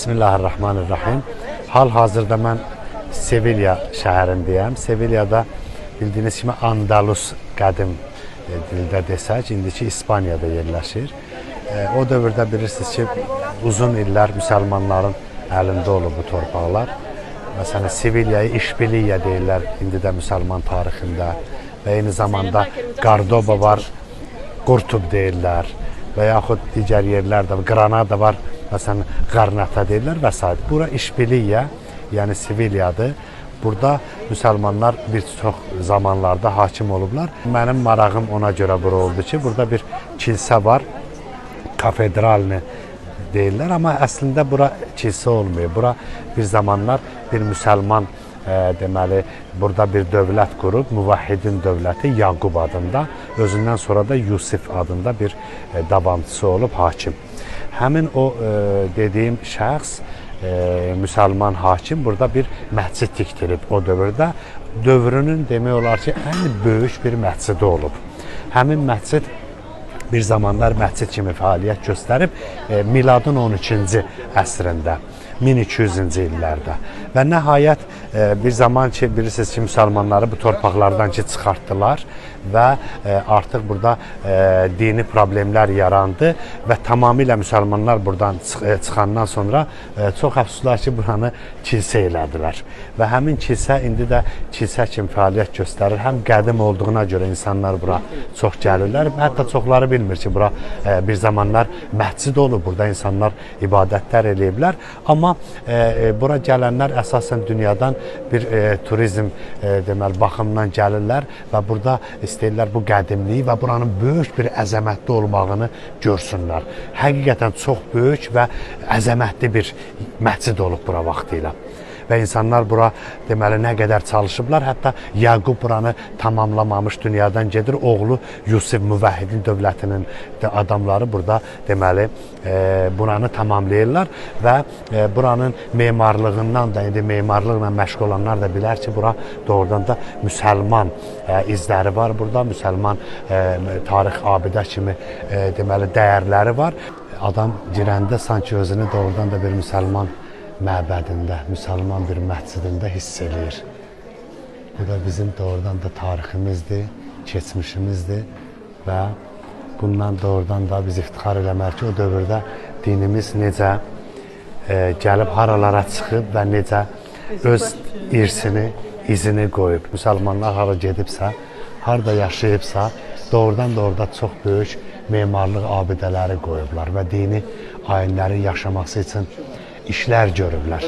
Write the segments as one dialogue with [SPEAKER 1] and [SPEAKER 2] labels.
[SPEAKER 1] Bismillahirrahmanirrahim. Hal-hazırda mən Sevilya şəhərindəyəm. Sevilliyada bildiyiniz kimi Andalus qədim dildə desək, indiki İspaniyada yerləşir. O dövrdə bilirsiniz ki, uzun illər müsəlmanların əlində olub bu torpaqlar. Məsələn, Sevilliyayı İşbiliya deyirlər indi də müsəlman tarixində və eyni zamanda Qardoba var, Qurtub deyirlər və yaxud digər yerlər də var, Granada var, məsələn, Qarnata deyirlər və s. Bura İşbiliya, yəni Sevilyadır. Burada müsəlmanlar bir çox zamanlarda hakim olublar. Mənim marağım ona görə bura oldu ki, burada bir kilsə var, kafedralni deyirlər, amma əslində bura kilsə olmuyor. Bura bir zamanlar bir müsəlman deməli, burada bir dövlət qurub, Müvahhidin dövləti Yaqub adında, özündən sonra da Yusif adında bir davamçısı olub hakim. Həmin o dediyim şəxs, müsəlman hakim burada bir məscid tikdirib o dövrdə. Dövrünün demək olar ki, ən böyük bir məscidi olub. Həmin məscid bir zamanlar məscid kimi fəaliyyət göstərib miladın 13-cü əsrində, 1200-cü illərdə. Və nəhayət bir zaman ki, bilirsiniz ki, müsəlmanları bu torpaqlardan ki, çıxartdılar və artıq burada dini problemlər yarandı və tamamilə müsəlmanlar buradan çıxandan sonra çox əfsuslar ki, buranı kilsə elədilər. Və həmin kilsə indi də kilsə kimi fəaliyyət göstərir. Həm qədim olduğuna görə insanlar bura çox gəlirlər. Hətta çoxları bilmir ki, bura bir zamanlar məscid olub, burada insanlar ibadətlər eləyiblər. Amma bura gələnlər əsasən dünyadan bir turizm deməli baxımdan gəlirlər və burada istəyirlər bu qədimliyi və buranın böyük bir əzəmətli olmağını görsünlər. Həqiqətən çox böyük və əzəmətli bir məscid olub bura vaxtilə. Və insanlar bura deməli nə qədər çalışıblar, hətta Yaqub buranı tamamlamamış dünyadan gedir, oğlu Yusif Müvahhidin dövlətinin adamları burada deməli buranı tamamlayırlar və buranın memarlığından da, indi memarlıqla məşğul olanlar da bilər ki, bura doğrudan da müsəlman izləri var burada, müsəlman tarix abidə kimi deməli dəyərləri var. Adam girəndə sanki özünü doğrudan da bir müsəlman məbədində, müsəlman bir məscidində hiss eləyir. Bu da bizim doğrudan da tariximizdir, keçmişimizdir və bundan doğrudan da biz iftixar eləməliyik ki, o dövrdə dinimiz necə gəlib haralara çıxıb və necə öz irsini, izini qoyub. Müsəlmanlar hara gedibsə, harada yaşayıbsa, doğrudan da orada çox böyük memarlıq abidələri qoyublar və dini ayinləri yaşaması üçün işlər görürlər.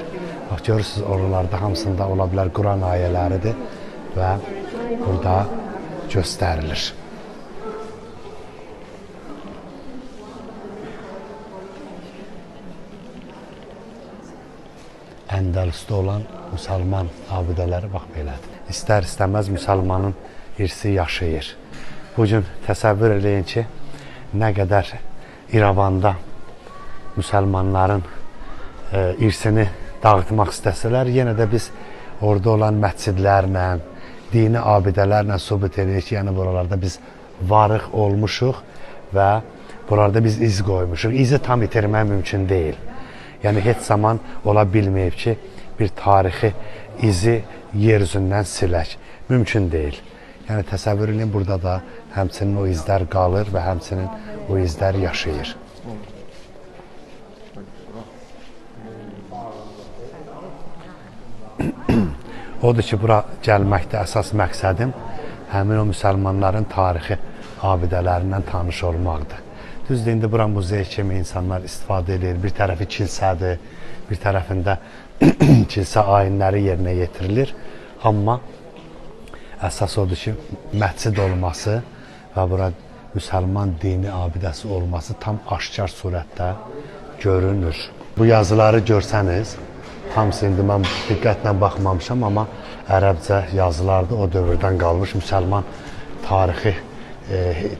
[SPEAKER 1] Bax, görürsünüz, oralarda hamısında ola bilər Quran ayələridir və burada göstərilir. Əndəlüsdə olan müsəlman abidələri bax belədir. İstər-istəməz müsəlmanın irsi yaşayır. Bugün təsəvvür eləyin ki, nə qədər İrəvanda müsəlmanların irsini dağıtmaq istəsələr, yenə də biz orada olan məscidlərlə, dini abidələrlə sübut edirik ki, yəni buralarda biz varıq olmuşuq və buralarda biz iz qoymuşuq. İzi tam itirmək mümkün deyil. Yəni, heç zaman ola bilməyib ki, bir tarixi izi yer üzündən silək. Mümkün deyil. Yəni, təsəvvür edin, burada da həmçinin o izlər qalır və həmçinin o izlər yaşayır. Odur ki, bura gəlməkdə əsas məqsədim həmin o müsəlmanların tarixi abidələrindən tanış olmaqdır. Düzdür, indi bura muzey kimi insanlar istifadə edir. Bir tərəfi kilsədir, bir tərəfində kilsə ayinləri yerinə yetirilir. Amma əsas odur ki, məscid olması və bura müsəlman dini abidəsi olması tam aşkar surətdə görünür. Bu yazıları görsəniz, hamısı indi mən diqqətlə baxmamışam, amma ərəbcə yazılardır, o dövrdən qalmış müsəlman tarixi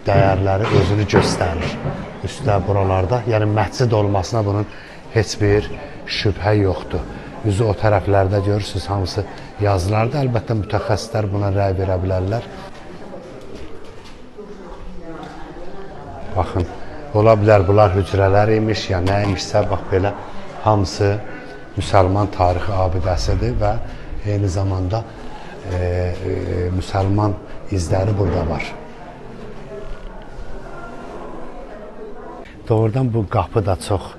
[SPEAKER 1] dəyərləri özünü göstərir üstə buralarda. Yəni, məscid olmasına bunun heç bir şübhə yoxdur. Üzü o tərəflərdə görürsünüz, hamısı yazılardır. Əlbəttə, mütəxəssislər buna rəy verə bilərlər. Baxın, ola bilər bunlar hücrələr imiş, ya nə imişsə, bax belə hamısı müsəlman tarixi abidəsidir və eyni zamanda müsəlman izləri burada var. Doğrudan bu qapı da çox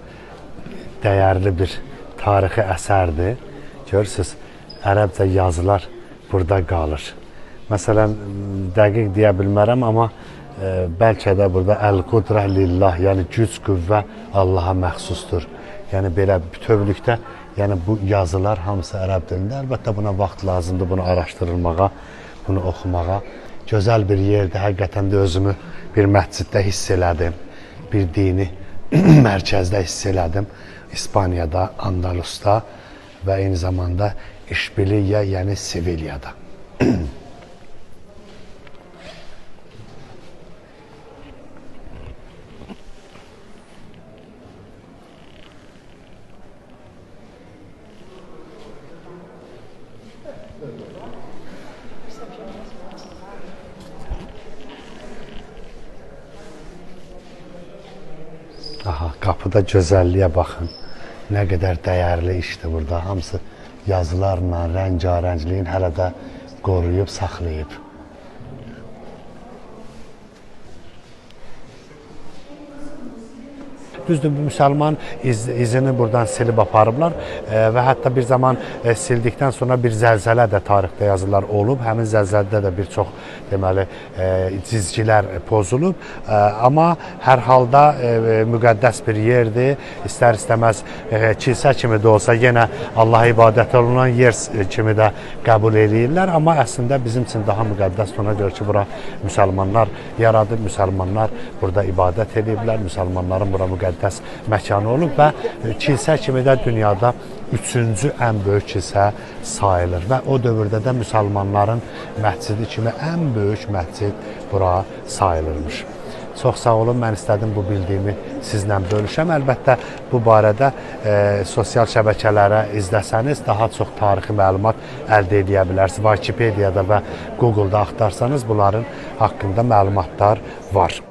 [SPEAKER 1] dəyərli bir tarixi əsərdir. Görürsünüz, ərəbcə yazılar burada qalır. Məsələn, dəqiq deyə bilmərəm, amma bəlkə də burada Əl-Qudrə lillah, yəni güc, qüvvə Allaha məxsusdur. Yəni belə bütövlükdə, yəni bu yazılar hamısı ərəb dilində. Əlbəttə buna vaxt lazımdır, bunu araşdırılmağa, bunu oxumağa. Gözəl bir yerdə, həqiqətən də özümü bir məsciddə hiss elədim. Bir dini mərkəzdə hiss elədim. İspaniyada, Andalusda və eyni zamanda İşbiliyə, yəni Sevilliyada. Aha, qapıda gözəlliyə baxın. Nə qədər dəyərli işdir burada. Hamısı yazılarla, rəngarəncliyin hələ də qoruyub, saxlayıb. Düzdür, müsəlman izini buradan silib aparıblar və hətta bir zaman sildikdən sonra bir zəlzələ də tarixdə yazılar olub. Həmin zəlzələdə də bir çox deməli cizgilər pozulub. Amma hər halda müqəddəs bir yerdir. İstər-istəməz kilsə kimi də olsa yenə Allaha ibadət olunan yer kimi də qəbul edirlər. Amma əslində bizim üçün daha müqəddəs ona görə ki, bura müsəlmanlar yaradıb, müsəlmanlar burada ibadət ediblər, müsəlmanların bura müqəddəs məkanı olub və kilsə kimi də dünyada 3-cü ən böyük kilsə sayılır və o dövrdə də müsəlmanların məscidi kimi ən böyük məscid bura sayılırmış. Çox sağ olun, mən istədim bu bildiyimi sizlə bölüşəm. Əlbəttə bu barədə sosial şəbəkələrə izləsəniz daha çox tarixi məlumat əldə edə bilərsiniz. Wikipediyada və Google-da axtarsanız bunların haqqında məlumatlar var.